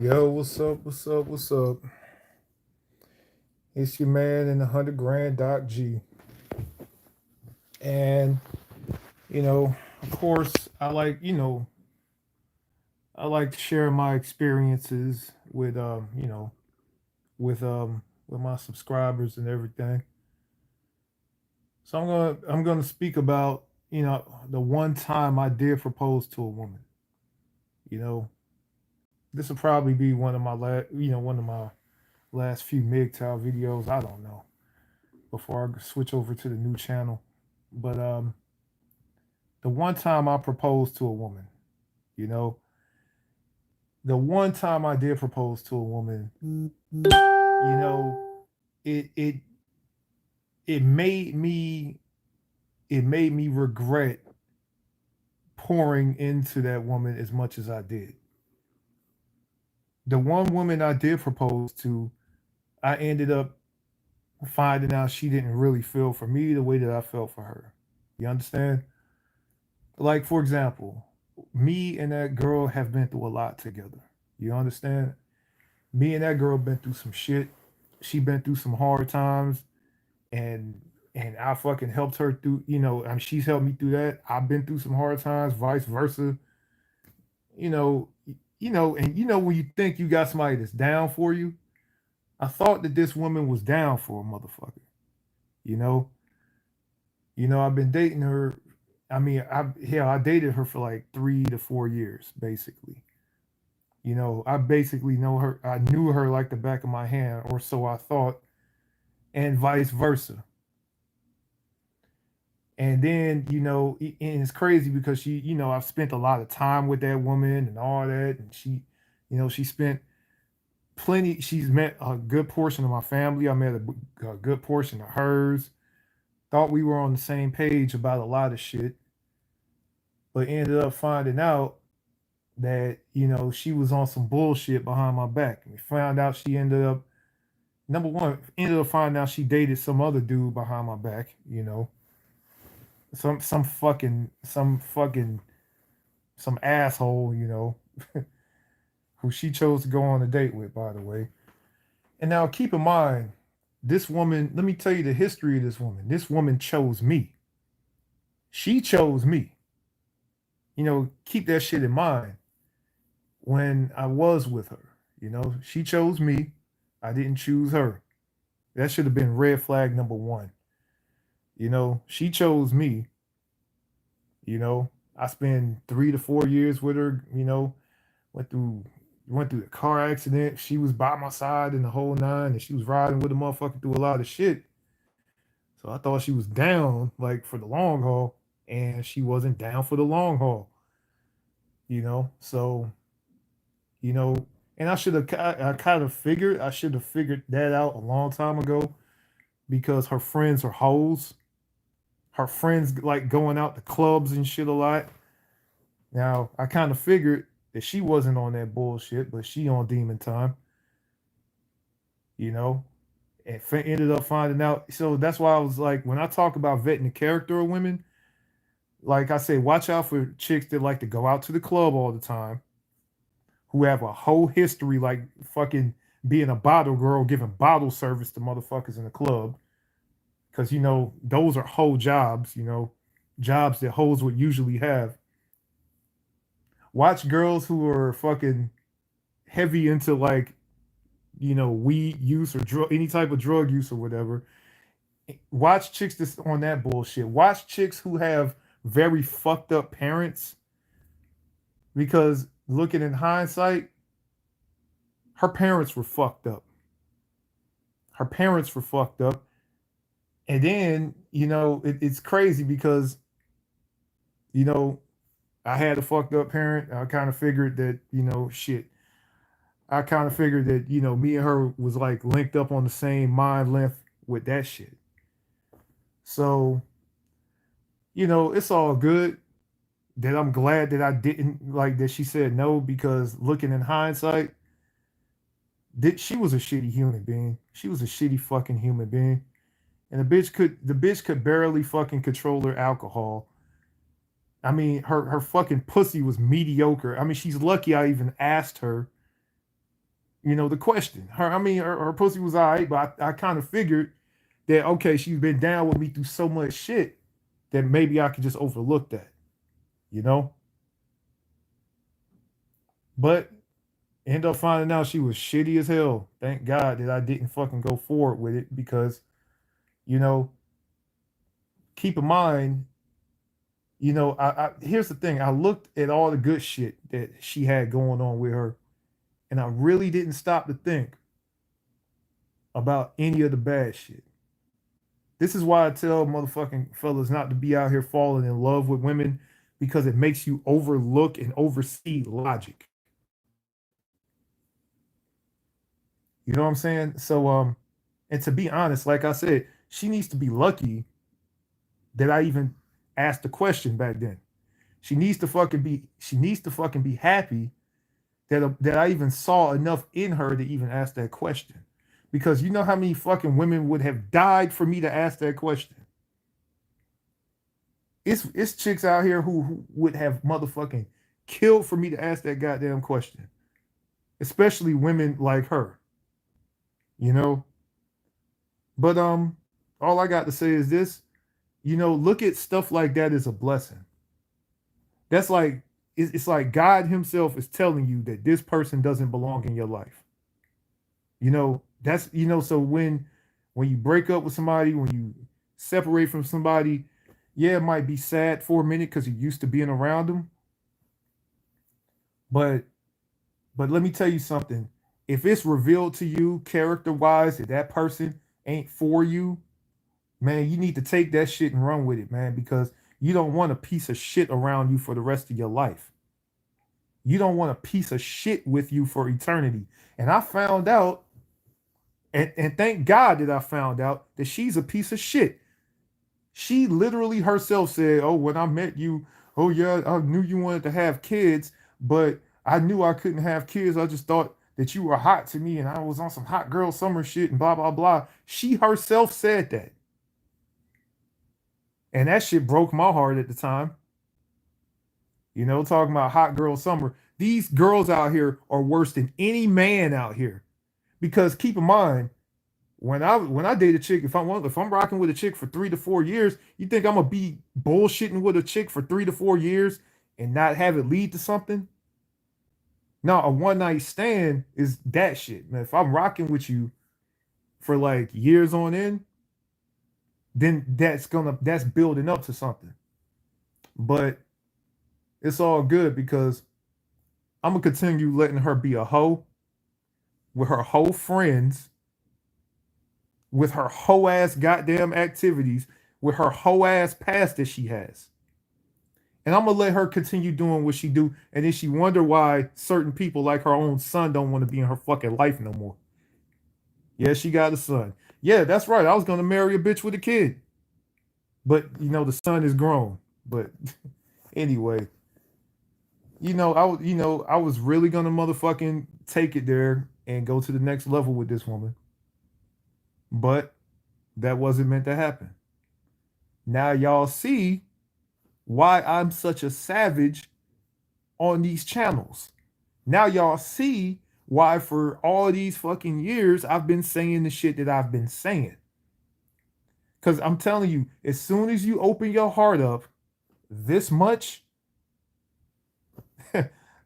Yo, what's up? What's up? What's up? It's your man in the 100 grand Doc G. And, of course, I like to share my experiences with my subscribers and everything. So I'm gonna speak about, the one time I did propose to a woman. You know, this will probably be one of my last few MGTOW videos. I don't know, before I switch over to the new channel. But the one time I proposed to a woman, you know, the one time I did propose to a woman, it it it made me it made me regret pouring into that woman as much as I did. The one woman I did propose to, I ended up finding out she didn't really feel for me the way that I felt for her. You understand? Like, for example, me and that girl have been through a lot together. You understand? Me and that girl been through some shit. She been through some hard times, and I fucking helped her through. I mean, she's helped me through that. I've been through some hard times, vice versa. You know, and when you think you got somebody that's down for you, I thought that this woman was down for a motherfucker. You know, I've been dating her. I mean, I dated her for like 3 to 4 years, basically. I basically know her. I knew her like the back of my hand, or so I thought, and vice versa. And then, and it's crazy because I've spent a lot of time with that woman and all that, and she spent plenty. She's met a good portion of my family. I met a good portion of hers. Thought we were on the same page about a lot of shit, but ended up finding out that she was on some bullshit behind my back. We found out she ended up number one, ended up finding out she dated some other dude behind my back. Some some asshole, who she chose to go on a date with, by the way. And now keep in mind, this woman, let me tell you the history of this woman. This woman chose me. She chose me. Keep that shit in mind when I was with her. She chose me. I didn't choose her. That should have been red flag number one. She chose me. I spent 3 to 4 years with her. Went through went through a car accident. She was by my side in the whole nine, and she was riding with a motherfucker through a lot of shit. So I thought she was down like for the long haul, and she wasn't down for the long haul. So you know, and I kind of figured I should have figured that out a long time ago because her friends are hoes. Her friends like going out to clubs and shit a lot. Now I kind of figured that she wasn't on that bullshit, but she on demon time. You know, and ended up finding out. So that's why I was like, when I talk about vetting the character of women, like I say, watch out for chicks that like to go out to the club all the time, who have a whole history like fucking being a bottle girl, giving bottle service to motherfuckers in the club. Because those are whole jobs. Jobs that hoes would usually have. Watch girls who are fucking heavy into like weed use or drug, any type of drug use or whatever. Watch chicks that's on that bullshit. Watch chicks who have very fucked up parents, because looking in hindsight, her parents were fucked up. Her parents were fucked up. And then, it's crazy because, you know, I had a fucked up parent. I kind of figured that, shit. I kind of figured that, me and her was like linked up on the same mind length with that shit. So, it's all good that I'm glad that I didn't like that she said no, because looking in hindsight, she was a shitty human being. She was a shitty fucking human being. And the bitch could barely fucking control her alcohol. I mean, her fucking pussy was mediocre. I mean, she's lucky I even asked her The question. Her pussy was all right, but I kind of figured that, okay, she's been down with me through so much shit that maybe I could just overlook that, you know? But end up finding out she was shitty as hell. Thank God that I didn't fucking go forward with it because, you know, keep in mind, I here's the thing. I looked at all the good shit that she had going on with her, and I really didn't stop to think about any of the bad shit. This is why I tell motherfucking fellas not to be out here falling in love with women because it makes you overlook and oversee logic. You know what I'm saying? So and to be honest, like I said, she needs to be lucky that I even asked the question back then. She needs to fucking be happy that I even saw enough in her to even ask that question. Because you know how many fucking women would have died for me to ask that question. It's chicks out here who would have motherfucking killed for me to ask that goddamn question. Especially women like her, you know? But all I got to say is this, look at stuff like that as a blessing. That's like it's like God himself is telling you that this person doesn't belong in your life. That's so when you break up with somebody, when you separate from somebody, yeah, it might be sad for a minute because you're used to being around them. But let me tell you something. If it's revealed to you character wise that that person ain't for you, man, you need to take that shit and run with it, man, because you don't want a piece of shit around you for the rest of your life. You don't want a piece of shit with you for eternity. And I found out, and thank God that I found out that she's a piece of shit. She literally herself said, "Oh, when I met you, oh yeah, I knew you wanted to have kids, but I knew I couldn't have kids. I just thought that you were hot to me and I was on some hot girl summer shit and blah blah blah." She herself said that. And that shit broke my heart at the time. Talking about hot girl summer. These girls out here are worse than any man out here. Because keep in mind, when I date a chick, if I'm rocking with a chick for 3 to 4 years, you think I'm gonna be bullshitting with a chick for 3 to 4 years and not have it lead to something? No, a one night stand is that shit, man. If I'm rocking with you for like years on end, then that's building up to something. But it's all good because I'm gonna continue letting her be a hoe with her hoe friends, with her hoe ass goddamn activities, with her hoe ass past that she has. And I'm gonna let her continue doing what she do, and then she wonder why certain people like her own son don't want to be in her fucking life no more. Yeah, she got a son. Yeah, that's right. I was gonna marry a bitch with a kid, but the son is grown. But anyway, I was really gonna motherfucking take it there and go to the next level with this woman, but that wasn't meant to happen. Now y'all see why I'm such a savage on these channels. Now y'all see why for all these fucking years I've been saying the shit that I've been saying. Cause I'm telling you, as soon as you open your heart up this much,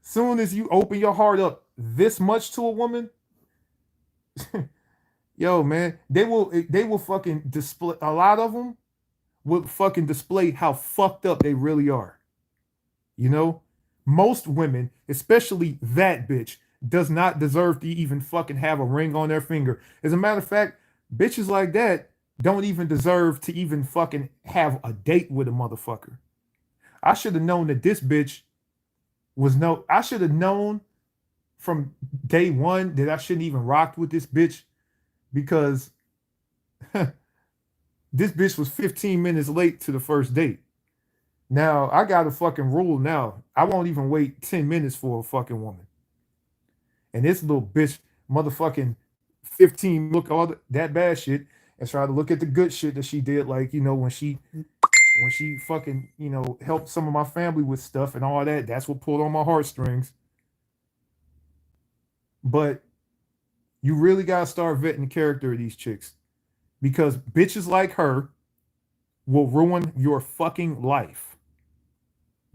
soon as you open your heart up this much to a woman, yo man, they will fucking display, a lot of them will fucking display how fucked up they really are. You know, most women, especially that bitch, does not deserve to even fucking have a ring on their finger. As a matter of fact, bitches like that don't even deserve to even fucking have a date with a motherfucker. I should have known that this bitch was no. I should have known from day one that I shouldn't even rock with this bitch because this bitch was 15 minutes late to the first date. Now I got a fucking rule now. I won't even wait 10 minutes for a fucking woman. And this little bitch motherfucking 15 look all that bad shit and try to look at the good shit that she did, like, when she fucking, helped some of my family with stuff and all that. That's what pulled on my heartstrings. But You really gotta start vetting the character of these chicks because bitches like her will ruin your fucking life.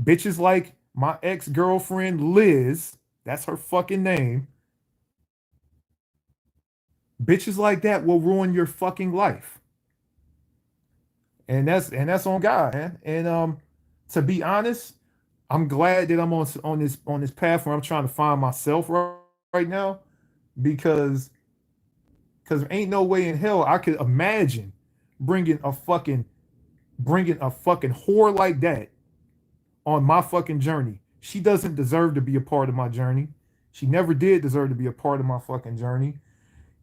Bitches like my ex girlfriend Liz, that's her fucking name. Bitches like that will ruin your fucking life. And that's on God, man. And to be honest, I'm glad that I'm on this path where I'm trying to find myself right now because ain't no way in hell I could imagine bringing a fucking whore like that on my fucking journey. She doesn't deserve to be a part of my journey. She never did deserve to be a part of my fucking journey.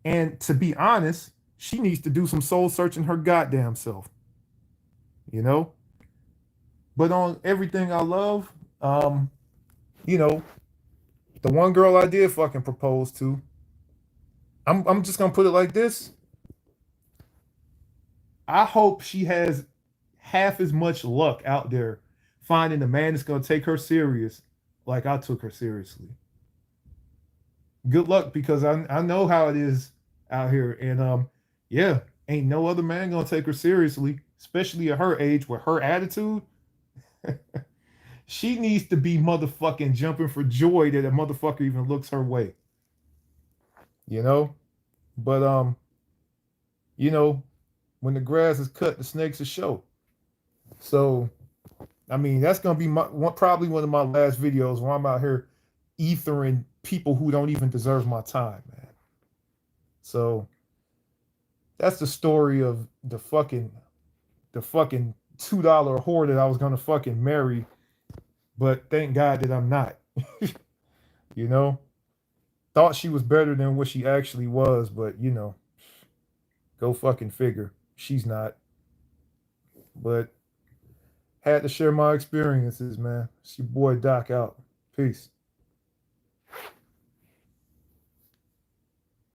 And to be honest, she needs to do some soul searching her goddamn self, you know? But on everything I love, um, you know, the one girl I did fucking propose to, I'm just gonna put it like this. I hope she has half as much luck out there finding a man that's gonna take her serious like I took her seriously. Good luck because I know how it is out here. And yeah, ain't no other man gonna take her seriously, especially at her age with her attitude. She needs to be motherfucking jumping for joy that a motherfucker even looks her way, you know? But you know, when the grass is cut, the snakes are show. So I mean, that's gonna be probably one of my last videos where I'm out here ethering people who don't even deserve my time, man. So that's the story of the fucking $2 whore that I was gonna fucking marry, but thank God that I'm not. you know, thought she was better than what she actually was, but go fucking figure. She's not. But had to share my experiences, man. It's your boy Doc out. Peace.